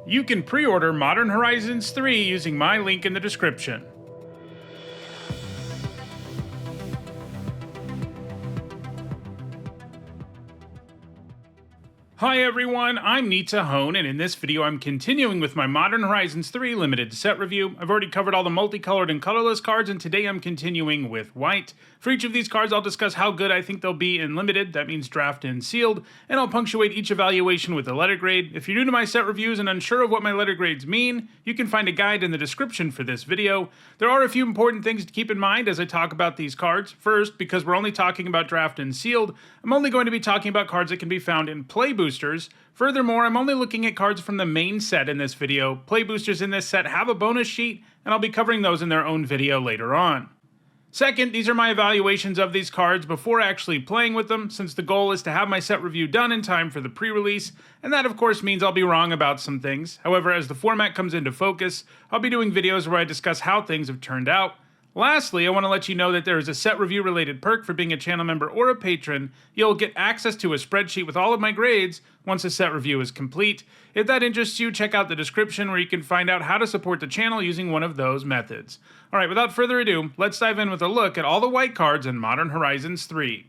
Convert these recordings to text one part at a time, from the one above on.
You can pre-order Modern Horizons 3 using my link in the description. Hi everyone, I'm Nita Hone, and in this video I'm continuing with my Modern Horizons 3 limited set review. I've already covered all the multicolored and colorless cards, and today I'm continuing with white. For each of these cards I'll discuss how good I think they'll be in limited, that means draft and sealed, and I'll punctuate each evaluation with a letter grade. If you're new to my set reviews and unsure of what my letter grades mean, you can find a guide in the description for this video. There are a few important things to keep in mind as I talk about these cards. First, because we're only talking about draft and sealed, I'm only going to be talking about cards that can be found in play boosters. Furthermore, I'm only looking at cards from the main set in this video. Play boosters in this set have a bonus sheet, and I'll be covering those in their own video later on. Second, these are my evaluations of these cards before actually playing with them, since the goal is to have my set review done in time for the pre-release, and that of course means I'll be wrong about some things. However, as the format comes into focus, I'll be doing videos where I discuss how things have turned out. Lastly, I want to let you know that there is a set review related perk for being a channel member or a patron. You'll get access to a spreadsheet with all of my grades once a set review is complete. If that interests you, check out the description where you can find out how to support the channel using one of those methods. Alright, without further ado, let's dive in with a look at all the white cards in Modern Horizons 3.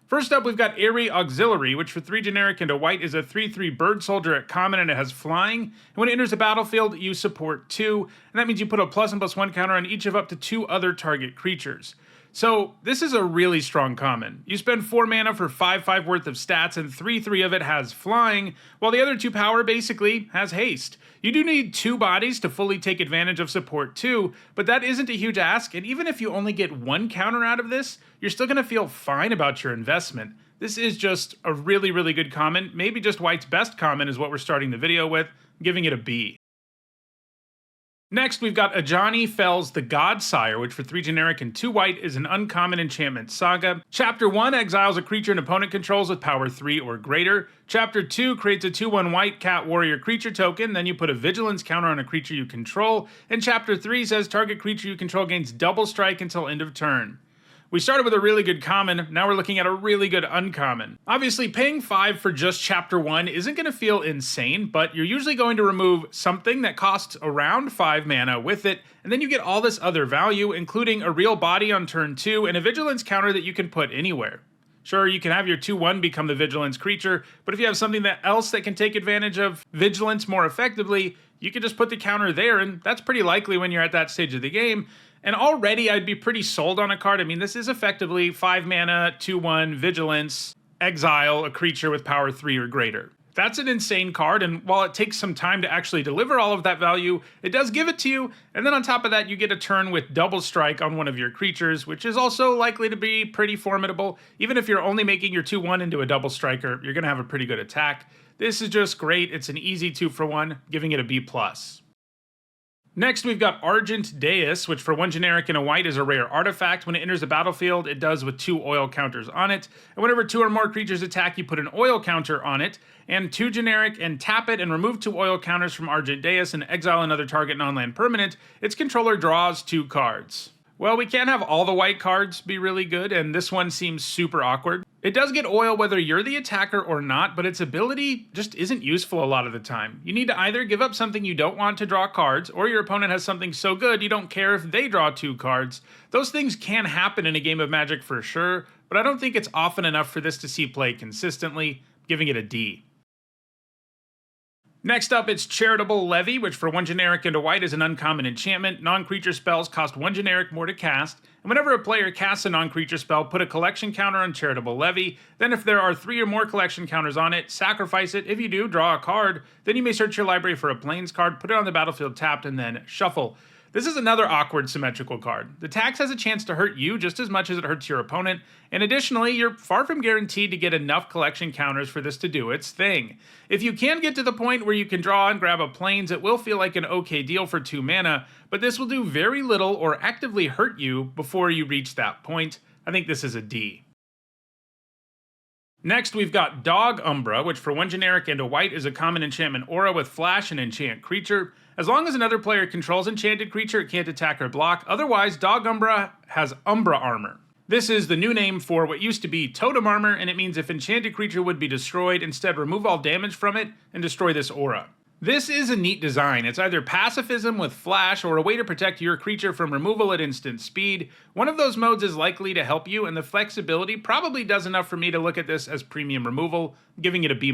First up, we've got Airy Auxiliary, which for 3 generic and a white is a 3/3 bird soldier at common, and it has flying. And when it enters the battlefield, you support 2, and that means you put a +1/+1 counter on each of up to 2 other target creatures. So this is a really strong common. You spend 4 mana for 5/5 worth of stats, and 3/3 of it has flying, while the other 2 power basically has haste. You do need 2 bodies to fully take advantage of support 2, but that isn't a huge ask, and even if you only get 1 counter out of this, you're still going to feel fine about your investment. This is just a really, really good common. Maybe just white's best common is what we're starting the video with. I'm giving it a B. Next, we've got Ajani Fells the Godsire, which for 3 generic and 2 white is an uncommon enchantment saga. Chapter 1 exiles a creature an opponent controls with power 3 or greater. Chapter 2 creates a 2/1 white cat warrior creature token, then you put a vigilance counter on a creature you control. And Chapter 3 says target creature you control gains double strike until end of turn. We started with a really good common, now we're looking at a really good uncommon. Obviously, paying 5 for just Chapter 1 isn't going to feel insane, but you're usually going to remove something that costs around 5 mana with it, and then you get all this other value, including a real body on turn 2 and a vigilance counter that you can put anywhere. Sure, you can have your 2/1 become the vigilance creature, but if you have something else that can take advantage of vigilance more effectively, you can just put the counter there, and that's pretty likely when you're at that stage of the game. And already I'd be pretty sold on a card. I mean, this is effectively 5 mana, 2/1, vigilance, exile a creature with power 3 or greater. That's an insane card, and while it takes some time to actually deliver all of that value, it does give it to you, and then on top of that you get a turn with double strike on one of your creatures, which is also likely to be pretty formidable. Even if you're only making your 2/1 into a double striker, you're going to have a pretty good attack. This is just great. It's an easy 2-for-1, giving it a B+. Next, we've got Argent Deus, which for 1 generic and a white is a rare artifact. When it enters the battlefield, it does with 2 oil counters on it. And whenever 2 or more creatures attack, you put an oil counter on it, and 2 generic, and tap it and remove 2 oil counters from Argent Deus and exile another target non-land permanent. Its controller draws 2 cards. Well, we can't have all the white cards be really good, and this one seems super awkward. It does get oil whether you're the attacker or not, but its ability just isn't useful a lot of the time. You need to either give up something you don't want to draw cards, or your opponent has something so good you don't care if they draw 2 cards. Those things can happen in a game of Magic for sure, but I don't think it's often enough for this to see play consistently, giving it a D. Next up, it's Charitable Levy, which for 1 generic and a white is an uncommon enchantment. Non-creature spells cost 1 generic more to cast, and whenever a player casts a non-creature spell, put a collection counter on Charitable Levy. Then if there are 3 or more collection counters on it, sacrifice it. If you do, draw a card. Then you may search your library for a Plains card, put it on the battlefield tapped, and then shuffle. This is another awkward symmetrical card. The tax has a chance to hurt you just as much as it hurts your opponent, and additionally, you're far from guaranteed to get enough collection counters for this to do its thing. If you can get to the point where you can draw and grab a Plains, it will feel like an okay deal for 2 mana, but this will do very little or actively hurt you before you reach that point. I think this is a D. Next, we've got Dog Umbra, which for 1 generic and a white is a common enchantment aura with flash and enchant creature. As long as another player controls enchanted creature, it can't attack or block. Otherwise, Dog Umbra has Umbra Armor. This is the new name for what used to be Totem Armor, and it means if enchanted creature would be destroyed, instead remove all damage from it and destroy this aura. This is a neat design. It's either pacifism with flash or a way to protect your creature from removal at instant speed. One of those modes is likely to help you, and the flexibility probably does enough for me to look at this as premium removal, giving it a B-.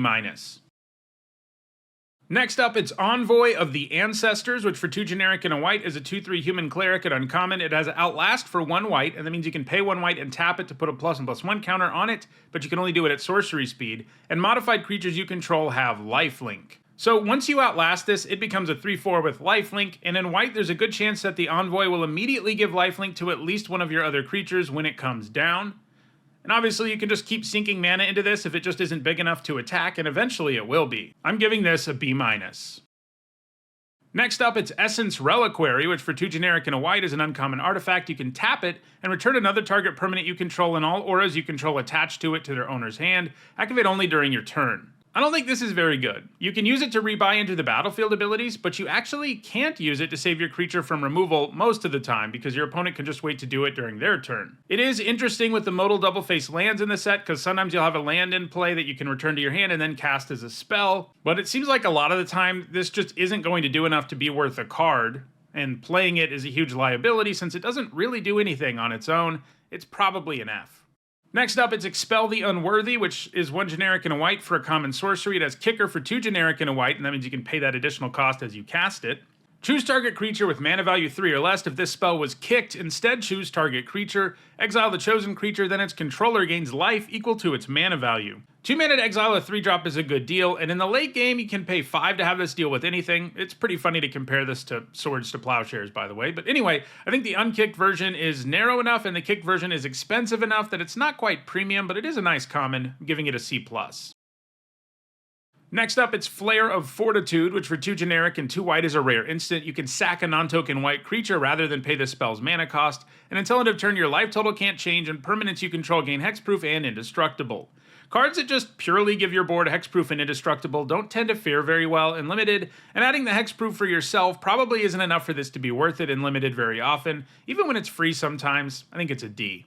Next up, it's Envoy of the Ancestors, which for 2 generic and a white is a 2/3 human cleric at uncommon. It has Outlast for 1 white, and that means you can pay 1 white and tap it to put a +1/+1 counter on it, but you can only do it at sorcery speed. And modified creatures you control have lifelink. So once you outlast this, it becomes a 3/4 with lifelink, and in white there's a good chance that the Envoy will immediately give lifelink to at least one of your other creatures when it comes down. And obviously you can just keep sinking mana into this if it just isn't big enough to attack, and eventually it will be. I'm giving this a B-. Next up, it's Essence Reliquary, which for 2 generic and a white is an uncommon artifact. You can tap it and return another target permanent you control and all auras you control attached to it to their owner's hand. Activate only during your turn. I don't think this is very good. You can use it to rebuy into the battlefield abilities, but you actually can't use it to save your creature from removal most of the time, because your opponent can just wait to do it during their turn. It is interesting with the modal double-face lands in the set, because sometimes you'll have a land in play that you can return to your hand and then cast as a spell, but it seems like a lot of the time this just isn't going to do enough to be worth a card, and playing it is a huge liability since it doesn't really do anything on its own. It's probably an F. Next up, it's Expel the Unworthy, which is 1 generic and a white for a common sorcery. It has Kicker for 2 generic and a white, and that means you can pay that additional cost as you cast it. Choose target creature with mana value 3 or less. If this spell was kicked, instead choose target creature. Exile the chosen creature, then its controller gains life equal to its mana value. 2 mana to exile a 3-drop is a good deal, and in the late game you can pay 5 to have this deal with anything. It's pretty funny to compare this to Swords to Plowshares, by the way. But anyway, I think the unkicked version is narrow enough and the kicked version is expensive enough that it's not quite premium, but it is a nice common, giving it a C+. Next up, it's Flare of Fortitude, which for 2 generic and 2 white is a rare instant. You can sack a non-token white creature rather than pay the spell's mana cost, and until end of turn your life total can't change, and permanents you control gain hexproof and indestructible. Cards that just purely give your board hexproof and indestructible don't tend to fare very well in Limited, and adding the hexproof for yourself probably isn't enough for this to be worth it in Limited very often. Even when it's free sometimes, I think it's a D.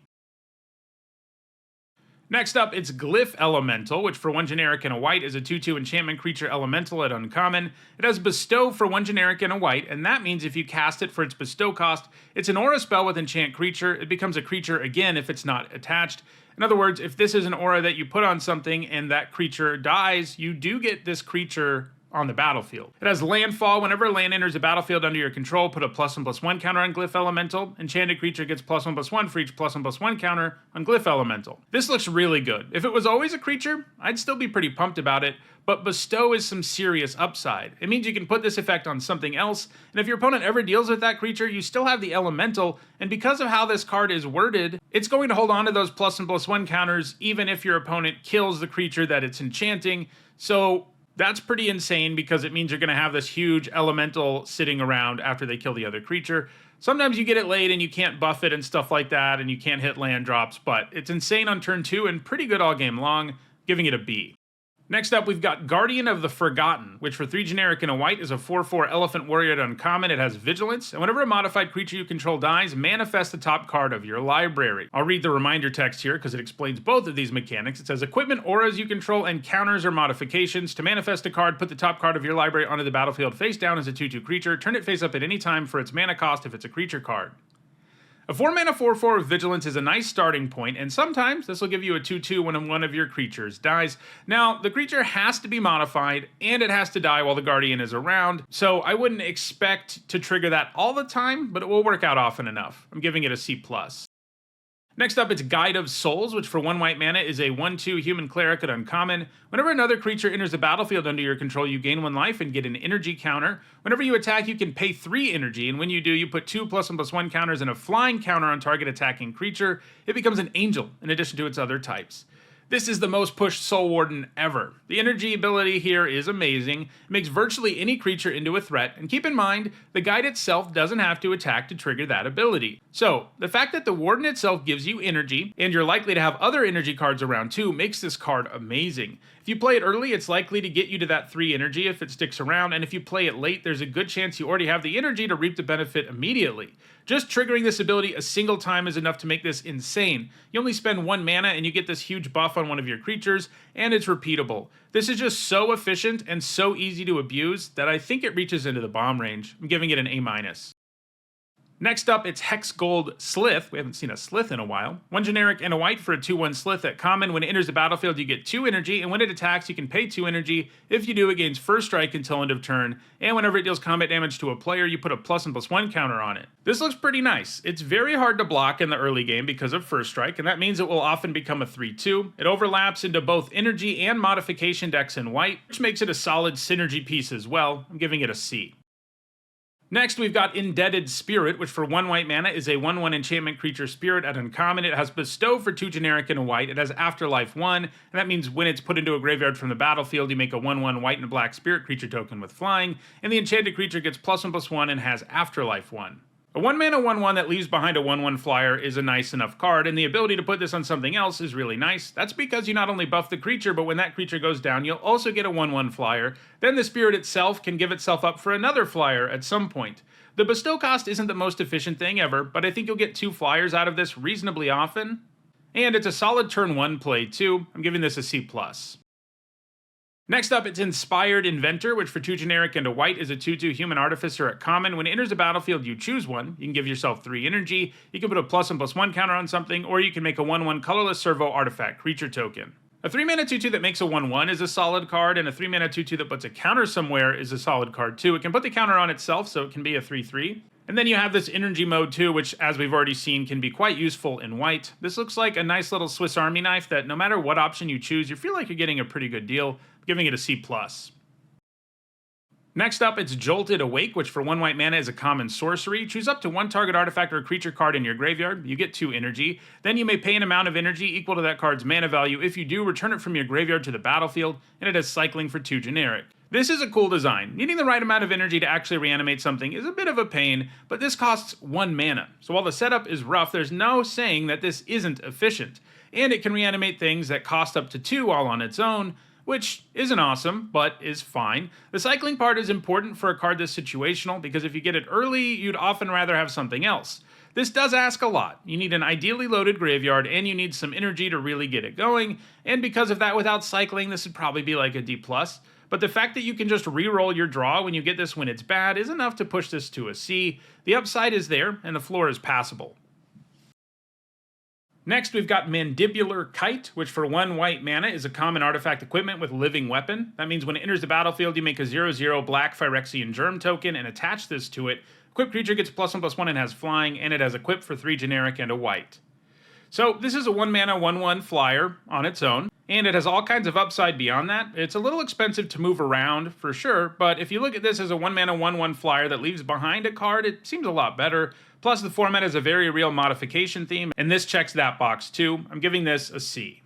Next up, it's Glyph Elemental, which for 1 generic and a white is a 2/2 enchantment creature elemental at uncommon. It has Bestow for 1 generic and a white, and that means if you cast it for its Bestow cost, it's an aura spell with enchant creature. It becomes a creature again if it's not attached. In other words, if this is an aura that you put on something and that creature dies, you do get this creature on the battlefield. It has Landfall. Whenever a land enters the battlefield under your control, put a +1/+1 counter on Glyph Elemental. Enchanted creature gets +1/+1 for each +1/+1 counter on Glyph Elemental. This looks really good. If it was always a creature, I'd still be pretty pumped about it, but Bestow is some serious upside. It means you can put this effect on something else, and if your opponent ever deals with that creature, you still have the Elemental, and because of how this card is worded, it's going to hold on to those +1/+1 counters even if your opponent kills the creature that it's enchanting. So that's pretty insane because it means you're going to have this huge elemental sitting around after they kill the other creature. Sometimes you get it late and you can't buff it and stuff like that, and you can't hit land drops, but it's insane on turn 2 and pretty good all game long, giving it a B. Next up, we've got Guardian of the Forgotten, which for 3 generic and a white is a 4/4 Elephant Warrior at uncommon. It has Vigilance, and whenever a modified creature you control dies, manifest the top card of your library. I'll read the reminder text here because it explains both of these mechanics. It says, equipment, auras you control, and counters or modifications. To manifest a card, put the top card of your library onto the battlefield face down as a 2/2 creature. Turn it face up at any time for its mana cost if it's a creature card. A 4-mana 4/4 with Vigilance is a nice starting point, and sometimes this will give you a 2/2 when one of your creatures dies. Now, the creature has to be modified, and it has to die while the Guardian is around, so I wouldn't expect to trigger that all the time, but it will work out often enough. I'm giving it a C+. Next up, it's Guide of Souls, which for 1 white mana is a 1/2 human cleric at uncommon. Whenever another creature enters the battlefield under your control, you gain 1 life and get an energy counter. Whenever you attack, you can pay 3 energy, and when you do, you put 2 +1/+1 counters and a flying counter on target attacking creature. It becomes an angel in addition to its other types. This is the most pushed Soul Warden ever. The energy ability here is amazing. It makes virtually any creature into a threat, and keep in mind, the guide itself doesn't have to attack to trigger that ability. So, the fact that the Warden itself gives you energy, and you're likely to have other energy cards around too, makes this card amazing. If you play it early, it's likely to get you to that 3 energy if it sticks around, and if you play it late, there's a good chance you already have the energy to reap the benefit immediately. Just triggering this ability a single time is enough to make this insane. You only spend 1 mana and you get this huge buff on one of your creatures, and it's repeatable. This is just so efficient and so easy to abuse that I think it reaches into the bomb range. I'm giving it an A-. Next up, it's Hex Gold Slith. We haven't seen a Slith in a while. 1 generic and a white for a 2/1 Slith at common. When it enters the battlefield, you get 2 energy, and when it attacks, you can pay 2 energy. If you do, it gains first strike until end of turn, and whenever it deals combat damage to a player, you put a +1/+1 counter on it. This looks pretty nice. It's very hard to block in the early game because of first strike, and that means it will often become a 3/2. It overlaps into both energy and modification decks in white, which makes it a solid synergy piece as well. I'm giving it a C. Next, we've got Indebted Spirit, which for 1 white mana is a 1/1 enchantment creature spirit at uncommon. It has Bestow for 2 generic and a white. It has Afterlife 1, and that means when it's put into a graveyard from the battlefield, you make a 1/1 white and black spirit creature token with flying, and the enchanted creature gets +1/+1 and has Afterlife 1. A 1 mana 1/1 that leaves behind a 1/1 flyer is a nice enough card, and the ability to put this on something else is really nice. That's because you not only buff the creature, but when that creature goes down, you'll also get a 1/1 flyer. Then the spirit itself can give itself up for another flyer at some point. The bestow cost isn't the most efficient thing ever, but I think you'll get 2 flyers out of this reasonably often. And it's a solid turn 1 play too. I'm giving this a C+. Next up, it's Inspired Inventor, which for 2 generic and a white is a 2/2 human artificer at common. When it enters the battlefield, you choose one. You can give yourself 3 energy, you can put a +1/+1 counter on something, or you can make a 1/1 colorless servo artifact creature token. A 3 mana 2/2 that makes a 1/1 is a solid card, and a 3 mana 2/2 that puts a counter somewhere is a solid card too. It can put the counter on itself, so it can be a 3/3. And then you have this energy mode too, which, as we've already seen, can be quite useful in white. This looks like a nice little Swiss Army knife that no matter what option you choose, you feel like you're getting a pretty good deal. I'm giving it a C+. Next up, it's Jolted Awake, which for 1 white mana is a common sorcery. Choose up to 1 target artifact or creature card in your graveyard. You get 2 energy. Then you may pay an amount of energy equal to that card's mana value. If you do, return it from your graveyard to the battlefield, and it has cycling for 2 generic. This is a cool design. Needing the right amount of energy to actually reanimate something is a bit of a pain, but this costs 1 mana. So while the setup is rough, there's no saying that this isn't efficient. And it can reanimate things that cost up to 2 all on its own, which isn't awesome, but is fine. The cycling part is important for a card this situational, because if you get it early, you'd often rather have something else. This does ask a lot. You need an ideally loaded graveyard, and you need some energy to really get it going, and because of that, without cycling, this would probably be like a D+. But the fact that you can just re-roll your draw when you get this when it's bad is enough to push this to a C. The upside is there, and the floor is passable. Next, we've got Mandibular Kite, which for 1 white mana is a common artifact equipment with living weapon. That means when it enters the battlefield, you make a 0/0 black Phyrexian Germ token and attach this to it. Equipped creature gets +1/+1 and has flying, and it has equipped for 3 generic and a white. So this is a 1 mana 1/1 flyer on its own, and it has all kinds of upside beyond that. It's a little expensive to move around, for sure, but if you look at this as a 1 mana 1/1 flyer that leaves behind a card, it seems a lot better. Plus, the format has a very real modification theme, and this checks that box too. I'm giving this a C.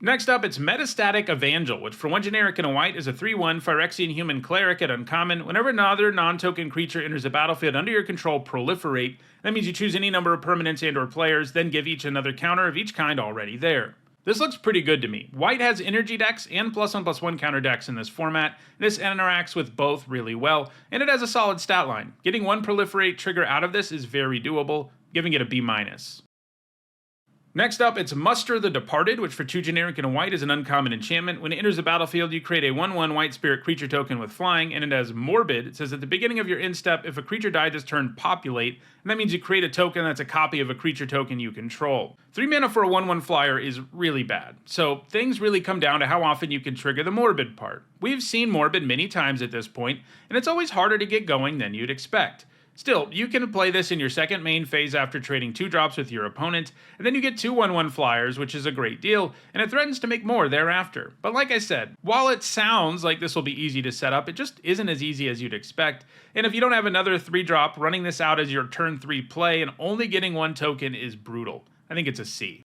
Next up, it's Metastatic Evangel, which for 1 generic and a white is a 3/1 Phyrexian Human Cleric at uncommon. Whenever another non-token creature enters the battlefield under your control, proliferate. That means you choose any number of permanents and/or players, then give each another counter of each kind already there. This looks pretty good to me. White has energy decks and +1/+1 counter decks in this format. This interacts with both really well, and it has a solid stat line. Getting 1 proliferate trigger out of this is very doable, giving it a B-. Next up, it's Muster the Departed, which for 2 generic and a white is an uncommon enchantment. When it enters the battlefield, you create a 1/1 white spirit creature token with flying, and it has Morbid. It says at the beginning of your end step, if a creature died this turn, populate, and that means you create a token that's a copy of a creature token you control. 3 mana for a 1/1 flyer is really bad, so things really come down to how often you can trigger the Morbid part. We've seen Morbid many times at this point, and it's always harder to get going than you'd expect. Still, you can play this in your second main phase after trading 2 drops with your opponent, and then you get 2 1/1 flyers, which is a great deal, and it threatens to make more thereafter. But like I said, while it sounds like this will be easy to set up, it just isn't as easy as you'd expect, and if you don't have another 3-drop, running this out as your turn 3 play and only getting 1 token is brutal. I think it's a C.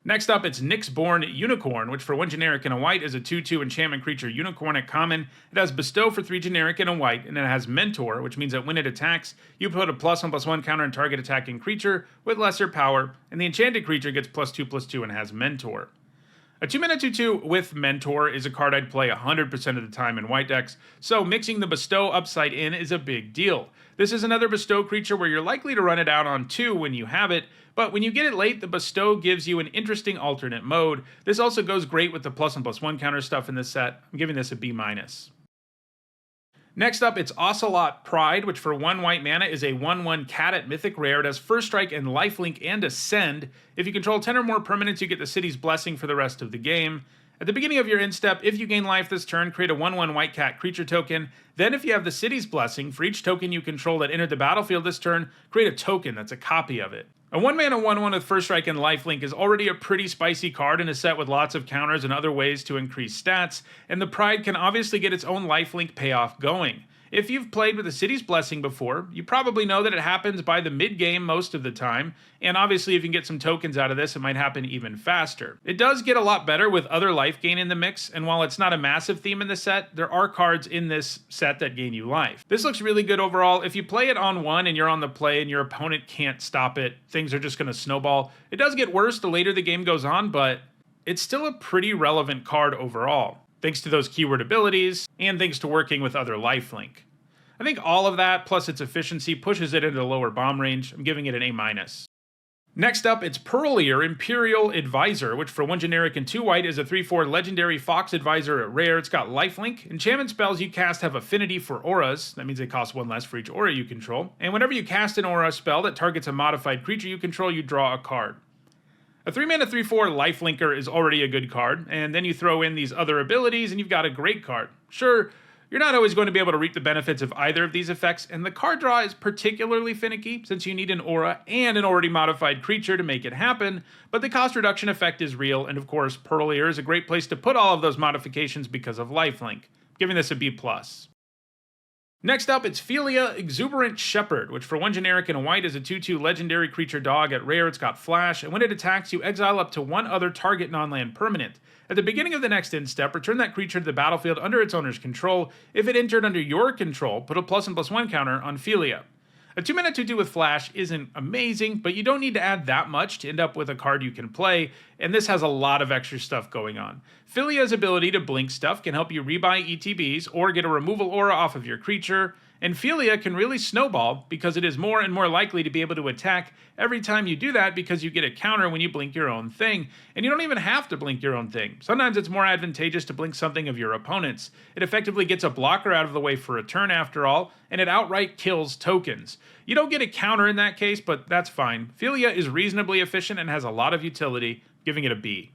Next up, it's Nyxborn Unicorn, which for 1 generic and a white is a 2/2 enchantment creature unicorn at common. It has Bestow for 3 generic and a white, and it has Mentor, which means that when it attacks, you put a +1/+1 counter on target attacking creature with lesser power, and the enchanted creature gets +2/+2 and has Mentor. A 2-mana 2/2 with Mentor is a card I'd play 100% of the time in white decks, so mixing the Bestow upside in is a big deal. This is another Bestow creature where you're likely to run it out on 2 when you have it, but when you get it late, the Bestow gives you an interesting alternate mode. This also goes great with the +1/+1 counter stuff in this set. I'm giving this a B-. Next up, it's Ocelot Pride, which for 1 white mana is a 1/1 cat at Mythic Rare. It has First Strike and Lifelink and Ascend. If you control 10 or more permanents, you get the City's Blessing for the rest of the game. At the beginning of your end step, if you gain life this turn, create a 1/1 white cat creature token. Then if you have the City's Blessing, for each token you control that entered the battlefield this turn, create a token that's a copy of it. A 1-mana 1/1 with First Strike and Lifelink is already a pretty spicy card in a set with lots of counters and other ways to increase stats, and the Pride can obviously get its own Lifelink payoff going. If you've played with the City's Blessing before, you probably know that it happens by the mid-game most of the time, and obviously if you can get some tokens out of this, it might happen even faster. It does get a lot better with other life gain in the mix, and while it's not a massive theme in the set, there are cards in this set that gain you life. This looks really good overall. If you play it on 1 and you're on the play and your opponent can't stop it, things are just going to snowball. It does get worse the later the game goes on, but it's still a pretty relevant card overall, thanks to those keyword abilities, and thanks to working with other lifelink. I think all of that, plus its efficiency, pushes it into the lower bomb range. I'm giving it an A-. Next up, it's Pearlier Imperial Advisor, which for 1 generic and 2 white is a 3/4 legendary Fox Advisor at rare. It's got lifelink. Enchantment spells you cast have affinity for auras. That means they cost 1 less for each aura you control. And whenever you cast an aura spell that targets a modified creature you control, you draw a card. A 3-mana 3/4 lifelinker is already a good card, and then you throw in these other abilities and you've got a great card. Sure, you're not always going to be able to reap the benefits of either of these effects, and the card draw is particularly finicky since you need an aura and an already modified creature to make it happen, but the cost reduction effect is real, and of course, Pearlier is a great place to put all of those modifications because of lifelink. Giving this a B+. Next up, it's Philia Exuberant Shepherd, which for 1 generic and a white is a 2/2 legendary creature dog at rare. It's got flash, and when it attacks, you exile up to 1 other target non-land permanent. At the beginning of the next end step, return that creature to the battlefield under its owner's control. If it entered under your control, put a +1/+1 counter on Philia. A 2-mana 2/2 with flash isn't amazing, but you don't need to add that much to end up with a card you can play, and this has a lot of extra stuff going on. Philia's ability to blink stuff can help you rebuy ETBs or get a removal aura off of your creature, and Philia can really snowball because it is more and more likely to be able to attack every time you do that because you get a counter when you blink your own thing, and you don't even have to blink your own thing. Sometimes it's more advantageous to blink something of your opponent's. It effectively gets a blocker out of the way for a turn after all, and it outright kills tokens. You don't get a counter in that case, but that's fine. Philia is reasonably efficient and has a lot of utility, giving it a B.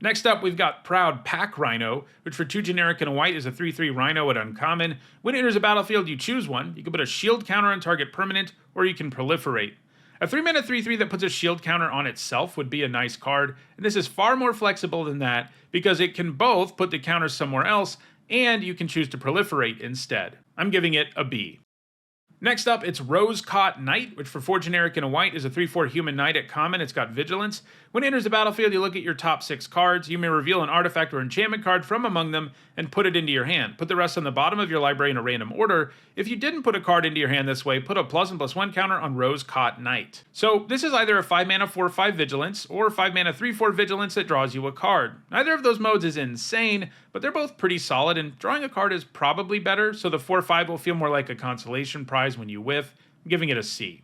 Next up, we've got Proud Pack Rhino, which for 2 generic and a white is a 3/3 Rhino at uncommon. When it enters a battlefield, you choose one. You can put a shield counter on target permanent, or you can proliferate. A 3-mana 3/3 that puts a shield counter on itself would be a nice card, and this is far more flexible than that because it can both put the counter somewhere else, and you can choose to proliferate instead. I'm giving it a B. Next up, it's Rose-Caught Knight, which for 4 generic and a white is a 3/4 human knight at common. It's got vigilance. When it enters the battlefield, you look at your top 6 cards. You may reveal an artifact or enchantment card from among them and put it into your hand. Put the rest on the bottom of your library in a random order. If you didn't put a card into your hand this way, put a +1/+1 counter on Rose-Caught Knight. So this is either a 5-mana 4/5 vigilance or a 5-mana 3/4 vigilance that draws you a card. Neither of those modes is insane, but they're both pretty solid, and drawing a card is probably better, so the 4/5 will feel more like a consolation prize when you whiff. I'm giving it a C.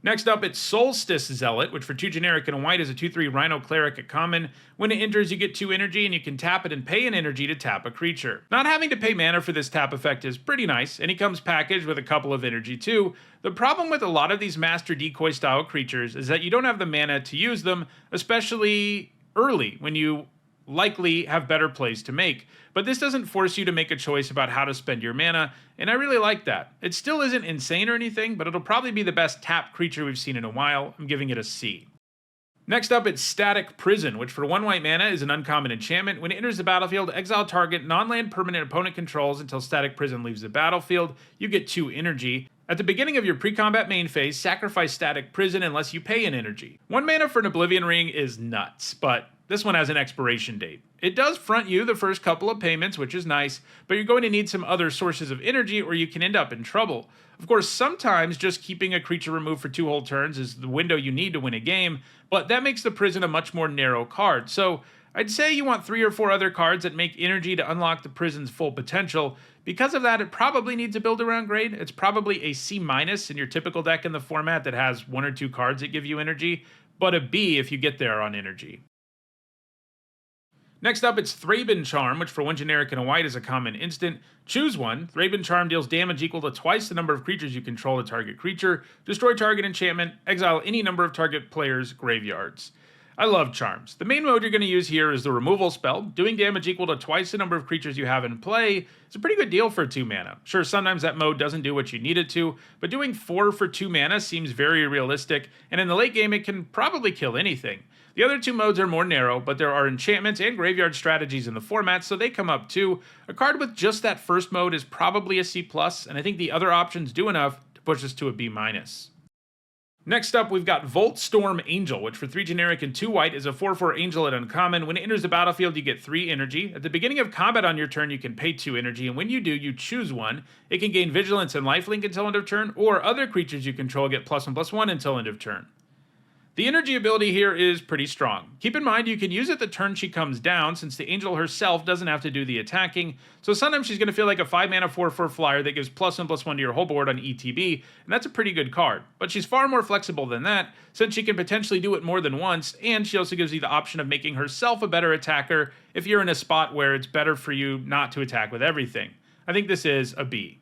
Next up, it's Solstice Zealot, which for 2 generic and a white is a 2/3 Rhino Cleric at common. When it enters, you get 2 energy, and you can tap it and pay an energy to tap a creature. Not having to pay mana for this tap effect is pretty nice, and he comes packaged with a couple of energy too. The problem with a lot of these Master Decoy style creatures is that you don't have the mana to use them, especially early, when you likely have better plays to make, but this doesn't force you to make a choice about how to spend your mana, and I really like that. It still isn't insane or anything, but it'll probably be the best tap creature we've seen in a while. I'm giving it a C. Next up, it's Static Prison, which for 1 white mana is an uncommon enchantment. When it enters the battlefield, exile target non-land permanent opponent controls until Static Prison leaves the battlefield. You get 2 energy. At the beginning of your pre-combat main phase, sacrifice Static Prison unless you pay an energy. 1 mana for an Oblivion Ring is nuts, but This one has an expiration date. It does front you the first couple of payments, which is nice, but you're going to need some other sources of energy or you can end up in trouble. Of course, sometimes just keeping a creature removed for 2 whole turns is the window you need to win a game, but that makes the prison a much more narrow card. So I'd say you want 3 or 4 other cards that make energy to unlock the prison's full potential. Because of that, it probably needs a build around grade. It's probably a C- in your typical deck in the format that has 1 or 2 cards that give you energy, but a B if you get there on energy. Next up, it's Thraben Charm, which for 1 generic and a white is a common instant. Choose one. Thraben Charm deals damage equal to twice the number of creatures you control to target creature, destroy target enchantment, exile any number of target players' graveyards. I love charms. The main mode you're going to use here is the removal spell. Doing damage equal to twice the number of creatures you have in play is a pretty good deal for 2 mana. Sure, sometimes that mode doesn't do what you need it to, but doing 4 for 2 mana seems very realistic, and in the late game it can probably kill anything. The other 2 modes are more narrow, but there are enchantments and graveyard strategies in the format, so they come up too. A card with just that first mode is probably a C+, and I think the other options do enough to push us to a B-. Next up, we've got Voltstorm Angel, which for 3 generic and 2 white is a 4/4 angel at uncommon. When it enters the battlefield, you get 3 energy. At the beginning of combat on your turn, you can pay 2 energy, and when you do, you choose one. It can gain vigilance and lifelink until end of turn, or other creatures you control get +1/+1 until end of turn. The energy ability here is pretty strong. Keep in mind you can use it the turn she comes down, since the angel herself doesn't have to do the attacking, so sometimes she's going to feel like a 5 mana 4/4 flyer that gives +1/+1 to your whole board on ETB, and that's a pretty good card. But she's far more flexible than that, since she can potentially do it more than once, and she also gives you the option of making herself a better attacker if you're in a spot where it's better for you not to attack with everything. I think this is a B.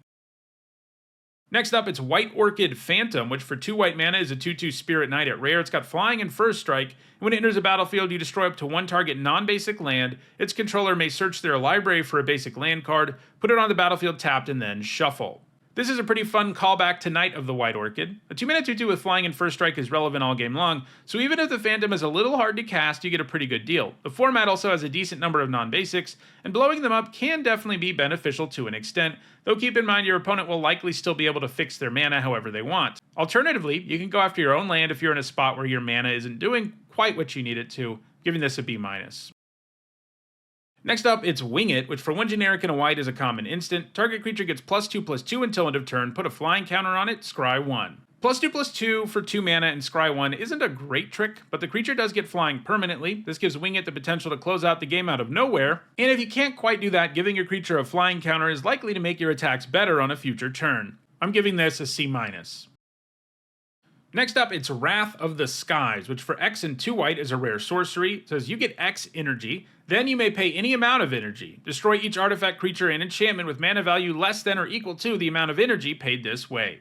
Next up, it's White Orchid Phantom, which for 2 white mana is a 2/2 Spirit Knight at rare. It's got flying and first strike, and when it enters the battlefield, you destroy up to 1 target non-basic land. Its controller may search their library for a basic land card, put it on the battlefield tapped, and then shuffle. This is a pretty fun callback to Knight of the White Orchid. A 2-mana 2/2 with flying and first strike is relevant all game long, so even if the Phantom is a little hard to cast, you get a pretty good deal. The format also has a decent number of non-basics, and blowing them up can definitely be beneficial to an extent, though keep in mind your opponent will likely still be able to fix their mana however they want. Alternatively, you can go after your own land if you're in a spot where your mana isn't doing quite what you need it to, giving this a B-. Next up, it's Wing It, which for 1 generic and a white is a common instant. Target creature gets +2/+2 until end of turn, put a flying counter on it, scry 1. +2/+2 for 2 mana and scry 1 isn't a great trick, but the creature does get flying permanently. This gives Wing It the potential to close out the game out of nowhere, and if you can't quite do that, giving your creature a flying counter is likely to make your attacks better on a future turn. I'm giving this a C-. Next up, it's Wrath of the Skies, which for X and 2 white is a rare sorcery. It says you get X energy, then you may pay any amount of energy. Destroy each artifact, creature, and enchantment with mana value less than or equal to the amount of energy paid this way.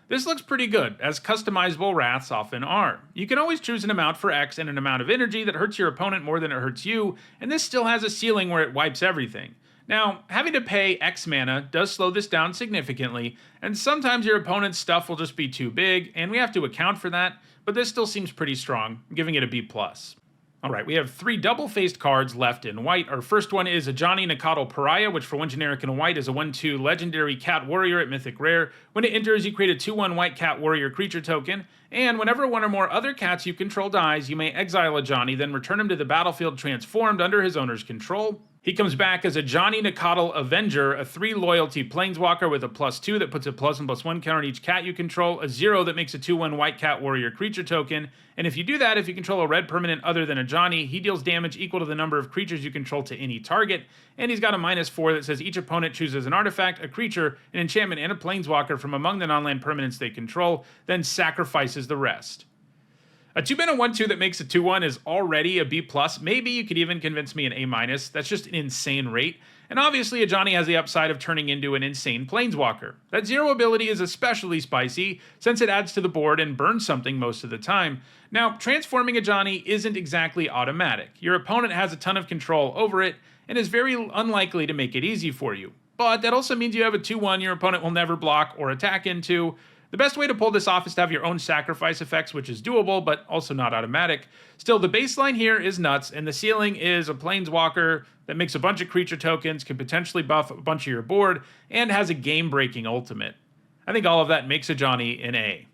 This looks pretty good, as customizable wraths often are. You can always choose an amount for X and an amount of energy that hurts your opponent more than it hurts you, and this still has a ceiling where it wipes everything. Now, having to pay X mana does slow this down significantly, and sometimes your opponent's stuff will just be too big, and we have to account for that, but this still seems pretty strong, giving it a B+. Alright, we have 3 double-faced cards left in white. Our first one is Ajani Nakatl Pariah, which for 1 generic and a white is a 1/2 legendary cat warrior at Mythic Rare. When it enters, you create a 2/1 white cat warrior creature token, and whenever 1 or more other cats you control dies, you may exile Ajani, then return him to the battlefield transformed under his owner's control. He comes back as a Ajani Nakatl Avenger, a 3 loyalty planeswalker with a +2 that puts a +1/+1 counter on each cat you control, a 0 that makes a 2/1 white cat warrior creature token, and if you do that, if you control a red permanent other than Ajani, he deals damage equal to the number of creatures you control to any target, and he's got a -4 that says each opponent chooses an artifact, a creature, an enchantment, and a planeswalker from among the non-land permanents they control, then sacrifices the rest. A 2-mana 1/2 that makes a 2/1 is already a B+, maybe you could even convince me an A-, that's just an insane rate, and obviously Ajani has the upside of turning into an insane planeswalker. That 0 ability is especially spicy, since it adds to the board and burns something most of the time. Now, transforming Ajani isn't exactly automatic. Your opponent has a ton of control over it, and is very unlikely to make it easy for you. But that also means you have a 2/1 your opponent will never block or attack into. The best way to pull this off is to have your own sacrifice effects, which is doable, but also not automatic. Still, the baseline here is nuts, and the ceiling is a planeswalker that makes a bunch of creature tokens, can potentially buff a bunch of your board, and has a game-breaking ultimate. I think all of that makes Ajani an A.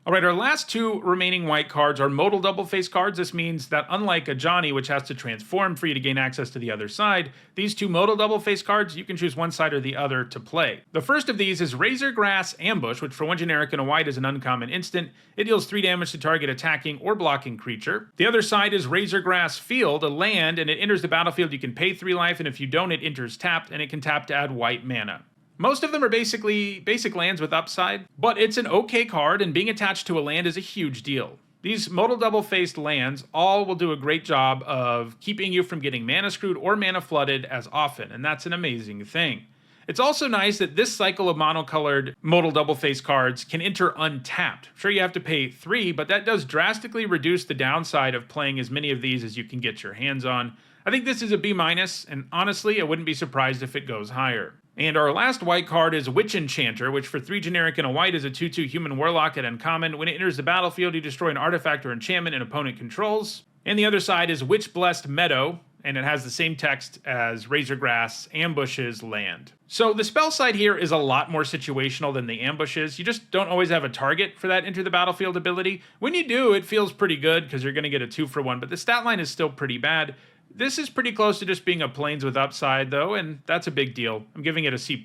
Alright, our last two remaining white cards are modal double face cards. This means that unlike a Johnny, which has to transform for you to gain access to the other side, these two modal double face cards, you can choose one side or the other to play. The first of these is Razorgrass Ambush, which for one generic and a white is an uncommon instant. It deals 3 damage to target attacking or blocking creature. The other side is Razorgrass Field, a land, and it enters the battlefield. You can pay 3 life, and if you don't, it enters tapped, and it can tap to add white mana. Most of them are basically basic lands with upside, but it's an okay card, and being attached to a land is a huge deal. These modal double-faced lands all will do a great job of keeping you from getting mana screwed or mana flooded as often, and that's an amazing thing. It's also nice that this cycle of monocolored modal double-faced cards can enter untapped. Sure, you have to pay 3, but that does drastically reduce the downside of playing as many of these as you can get your hands on. I think this is a B-, and honestly, I wouldn't be surprised if it goes higher. And our last white card is Witch Enchanter, which for 3 generic and a white is a 2/2 human warlock at uncommon. When it enters the battlefield, you destroy an artifact or enchantment an opponent controls. And the other side is Witch Blessed Meadow, and it has the same text as Razorgrass Ambushes Land. So the spell side here is a lot more situational than the ambushes. You just don't always have a target for that enter the battlefield ability. When you do, it feels pretty good because you're going to get a 2-for-1, but the stat line is still pretty bad. This is pretty close to just being a plains with upside though, and that's a big deal. I'm giving it a C+.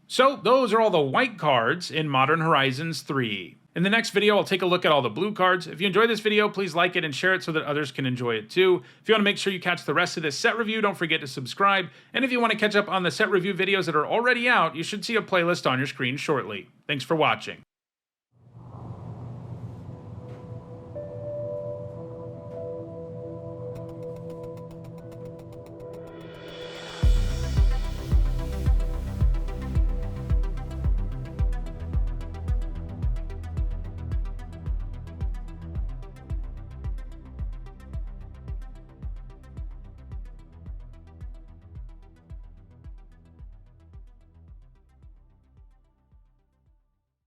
So those are all the white cards in Modern Horizons 3. In the next video, I'll take a look at all the blue cards. If you enjoyed this video, please like it and share it so that others can enjoy it too. If you want to make sure you catch the rest of this set review, don't forget to subscribe. And if you want to catch up on the set review videos that are already out, you should see a playlist on your screen shortly. Thanks for watching.